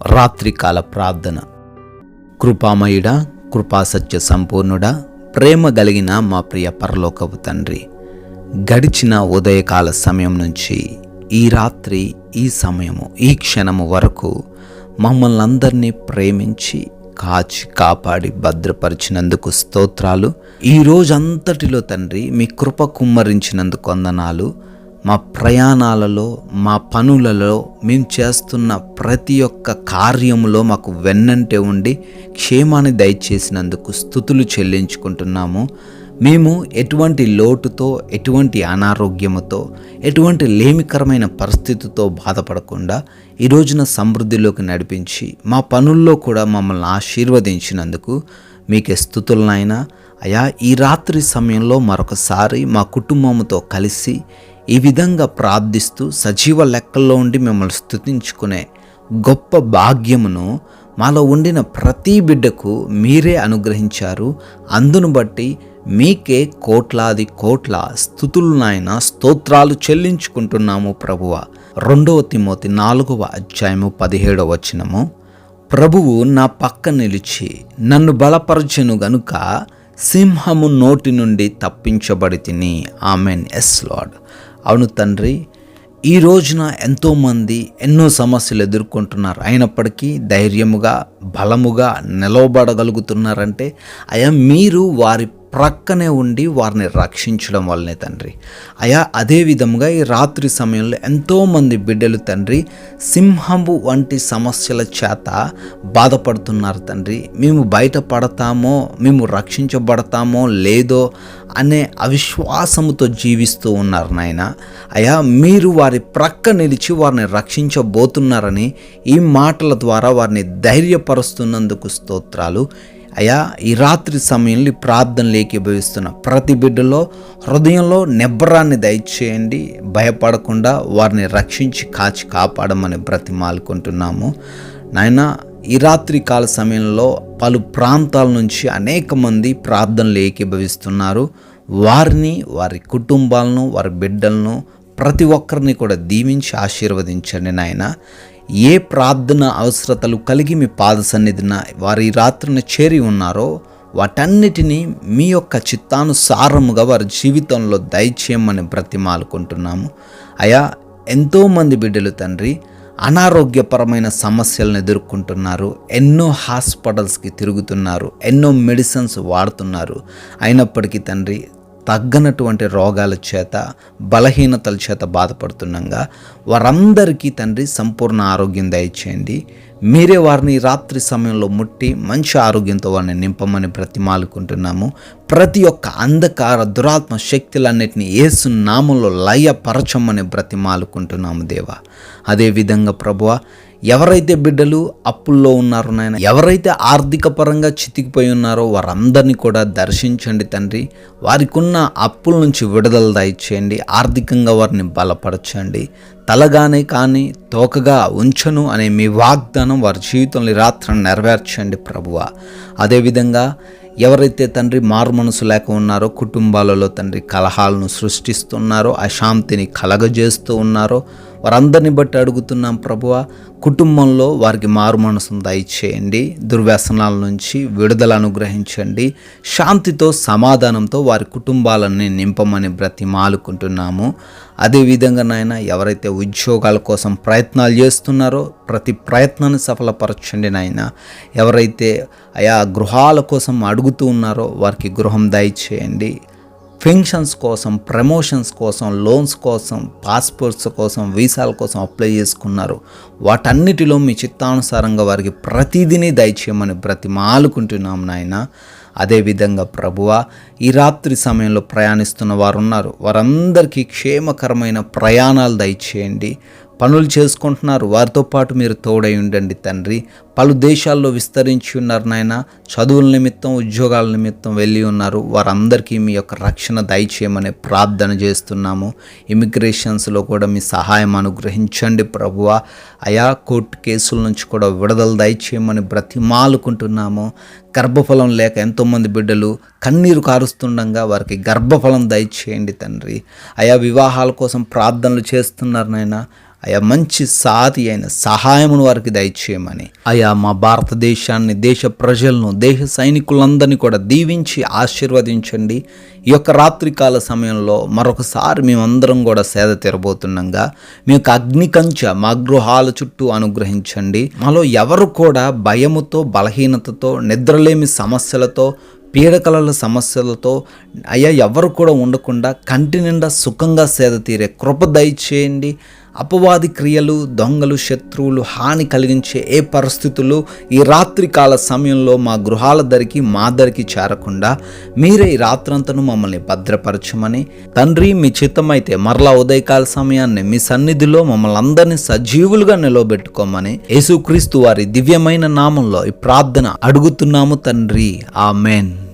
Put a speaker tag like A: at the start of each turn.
A: రాత్రికాల ప్రార్థన. కృపామయుడా, కృపాసత్య సంపూర్ణుడా, ప్రేమ కలిగిన మా ప్రియ పరలోకపు తండ్రి, గడిచిన ఉదయకాల సమయం నుంచి ఈ రాత్రి, ఈ సమయము, ఈ క్షణము వరకు మమ్మల్ని అందరినీ ప్రేమించి కాచి కాపాడి భద్రపరిచినందుకు స్తోత్రాలు. ఈ రోజంతటిలో తండ్రి మీ కృప కుమ్మరించినందుకు వందనాలు. మా ప్రయాణాలలో, మా పనులలో, మేము చేస్తున్న ప్రతి ఒక్క కార్యములో మాకు వెన్నంటే ఉండి క్షేమాన్ని దయచేసినందుకు స్తుతులు చెల్లించుకుంటున్నాము. మేము ఎటువంటి లోటుతో, ఎటువంటి అనారోగ్యముతో, ఎటువంటి లేమికరమైన పరిస్థితితో బాధపడకుండా ఈ రోజున సమృద్ధిలోకి నడిపించి మా పనుల్లో కూడా మమ్మల్ని ఆశీర్వదించినందుకు మీకే స్తుతులనైనా. అయా, ఈ రాత్రి సమయంలో మరొకసారి మా కుటుంబంతో కలిసి ఈ విధంగా ప్రార్థిస్తూ సజీవ లెక్కల్లో ఉండి మిమ్మల్ని స్తుతించుకునే గొప్ప భాగ్యమును మాలో ఉండిన ప్రతి బిడ్డకు మీరే అనుగ్రహించారు. అందును బట్టి మీకే కోట్లాది కోట్ల స్తుతులు నాయన, స్తోత్రాలు చెల్లించుకుంటున్నాము ప్రభువా. 2 తిమోతి 4:17 ప్రభువు నా పక్క నిలిచి నన్ను బలపరచెను గనుక సింహము నోటి నుండి తప్పించబడి తిని. ఆమెన్. Yes lord. అవును తండ్రి, ఈ రోజున ఎంతోమంది ఎన్నో సమస్యలు ఎదుర్కొంటున్నారు. అయినప్పటికీ ధైర్యముగా, బలముగా నిలవబడగలుగుతున్నారంటే అయా మీరు వారి ప్రక్కనే ఉండి వారిని రక్షించడం వల్లనే తండ్రి. అయా, అదే విధముగా ఈ రాత్రి సమయంలో ఎంతోమంది బిడ్డలు తండ్రి సింహము వంటి సమస్యల చేత బాధపడుతున్నారు తండ్రి. మేము బయటపడతామో, మేము రక్షించబడతామో లేదో అనే అవిశ్వాసముతో జీవిస్తూ ఉన్నారు నాయన. అయా, మీరు వారి ప్రక్క నిలిచి వారిని రక్షించబోతున్నారని ఈ మాటల ద్వారా వారిని ధైర్యపరుస్తున్నందుకు స్తోత్రాలు. అయా, ఈ రాత్రి సమయంలో ప్రార్థనలు ఏకీభవిస్తున్న ప్రతి బిడ్డలో హృదయంలో నిబ్బరాన్ని దయచేయండి. భయపడకుండా వారిని రక్షించి కాచి కాపాడమని బ్రతిమాలుకుంటున్నాము నాయన. ఈ రాత్రి కాల సమయంలో పలు ప్రాంతాల నుంచి అనేక మంది ప్రార్థనలు ఏకీభవిస్తున్నారు. వారిని, వారి కుటుంబాలను, వారి బిడ్డలను, ప్రతి ఒక్కరిని కూడా దీవించి ఆశీర్వదించండి నాయన. ఏ ప్రార్థన అవసరతలు కలిగి మీ పాద సన్నిధిన వారి రాత్రిని చేరి ఉన్నారో వాటన్నిటినీ మీ యొక్క చిత్తానుసారముగా వారి జీవితంలో దయచేయమని బ్రతిమాలుకుంటున్నాము. అయా, ఎంతోమంది బిడ్డలు తండ్రి అనారోగ్యపరమైన సమస్యలను ఎదుర్కొంటున్నారు. ఎన్నో హాస్పిటల్స్కి తిరుగుతున్నారు, ఎన్నో మెడిసిన్స్ వాడుతున్నారు. అయినప్పటికీ తండ్రి తగ్గనటువంటి రోగాల చేత, బలహీనతల చేత బాధపడుతుండగా వారందరికీ తండ్రి సంపూర్ణ ఆరోగ్యం దయచేయండి. మీరే వారిని రాత్రి సమయంలో ముట్టి మంచి ఆరోగ్యంతో వారిని నింపమని బ్రతిమాలుకుంటున్నాము. ప్రతి ఒక్క అంధకార దురాత్మ శక్తులన్నిటినీ యేసు నామంలో లయపరచమని బ్రతిమాలుకుంటున్నాము దేవా. అదేవిధంగా ప్రభువా, ఎవరైతే బిడ్డలు అప్పుల్లో ఉన్నారో నాయన, ఎవరైతే ఆర్థిక పరంగా చితికిపోయి ఉన్నారో వారందరినీ కూడా దర్శించండి తండ్రి. వారికి ఉన్న అప్పుల నుంచి విడుదల దయచేయండి. ఆర్థికంగా వారిని బలపరచండి. తలగానే కానీ తోకగా ఉంచను అనే మీ వాగ్దానం వారి జీవితంలో రాత్రి నెరవేర్చండి ప్రభువా. అదేవిధంగా ఎవరైతే తండ్రి మారు మనసు లేక ఉన్నారో, కుటుంబాలలో తండ్రి కలహాలను సృష్టిస్తున్నారో, అశాంతిని కలగజేస్తూ ఉన్నారో వారందరిని బట్టి అడుగుతున్నాం ప్రభువా. కుటుంబంలో వారికి మారు మనసును దయచేయండి. దుర్వ్యసనాల నుంచి విడుదల అనుగ్రహించండి. శాంతితో, సమాధానంతో వారి కుటుంబాలని నింపమని బ్రతిమాలుకుంటున్నాము. అదేవిధంగా నాయన, ఎవరైతే ఉద్యోగాల కోసం ప్రయత్నాలు చేస్తున్నారో ప్రతి ప్రయత్నాన్ని సఫలపరచండి నాయన. ఎవరైతే ఆయా గృహాల కోసం అడుగుతూ ఉన్నారో వారికి గృహం దయచేయండి. పెన్షన్స్ కోసం, ప్రమోషన్స్ కోసం, లోన్స్ కోసం, పాస్పోర్ట్స్ కోసం, వీసాల కోసం అప్లై చేసుకున్నారు. వాటన్నిటిలో మీ చిత్తానుసారంగా వారికి ప్రతిదిని దయచేయమని బ్రతిమాలుకుంటున్నాం నాయన. అదేవిధంగా ప్రభువా, ఈ రాత్రి సమయంలో ప్రయాణిస్తున్న వారు ఉన్నారు. వారందరికీ క్షేమకరమైన ప్రయాణాలు దయచేయండి. పనులు చేసుకుంటున్నారు, వారితో పాటు మీరు తోడై ఉండండి తండ్రి. పలు దేశాల్లో విస్తరించి ఉన్నారు నాయన. చదువుల నిమిత్తం, ఉద్యోగాల నిమిత్తం వెళ్ళి ఉన్నారు. వారందరికీ మీ యొక్క రక్షణ దయచేయమని ప్రార్థన చేస్తున్నాము. ఇమిగ్రేషన్స్లో కూడా మీ సహాయం అనుగ్రహించండి ప్రభువా. అయా, కోర్టు కేసుల నుంచి కూడా విడుదల దయచేయమని బ్రతిమాలుకుంటున్నాము. గర్భఫలం లేక ఎంతోమంది బిడ్డలు కన్నీరు కారుస్తుండగా వారికి గర్భఫలం దయచేయండి తండ్రి. అయా, వివాహాల కోసం ప్రార్థనలు చేస్తున్నారు నాయన. అయా మంచి సాటి అయిన సహాయమును వారికి దయచేయమని, అయా మా భారతదేశాన్ని, దేశ ప్రజలను, దేశ సైనికులందరినీ కూడా దీవించి ఆశీర్వదించండి. ఈ యొక్క రాత్రికాల సమయంలో మరొకసారి మేమందరం కూడా సేద తీరబోతుండగా మీ యొక్క అగ్ని కంచె మా గృహాల చుట్టూ అనుగ్రహించండి. మాలో ఎవరు కూడా భయముతో, బలహీనతతో, నిద్రలేమి సమస్యలతో, పీడకలల సమస్యలతో అయ్యా ఎవరు కూడా ఉండకుండా కంటి నిండా సుఖంగా సేద తీరే కృప దయచేయండి. అపవాది క్రియలు, దొంగలు, శత్రువులు, హాని కలిగించే ఏ పరిస్థితులు ఈ రాత్రి కాల సమయంలో మా గృహాల దరికి, మా దరికి చేరకుండా మీరే ఈ రాత్రంతను మమ్మల్ని భద్రపరచమని, తండ్రి మీ చిత్తమైతే మరలా ఉదయకాల సమయాన్ని మీ సన్నిధిలో మమ్మల్ని అందరినీ సజీవులుగా నిలవబెట్టుకోమని యేసుక్రీస్తు వారి దివ్యమైన నామంలో ఈ ప్రార్థన అడుగుతున్నాము తండ్రి. ఆమెన్.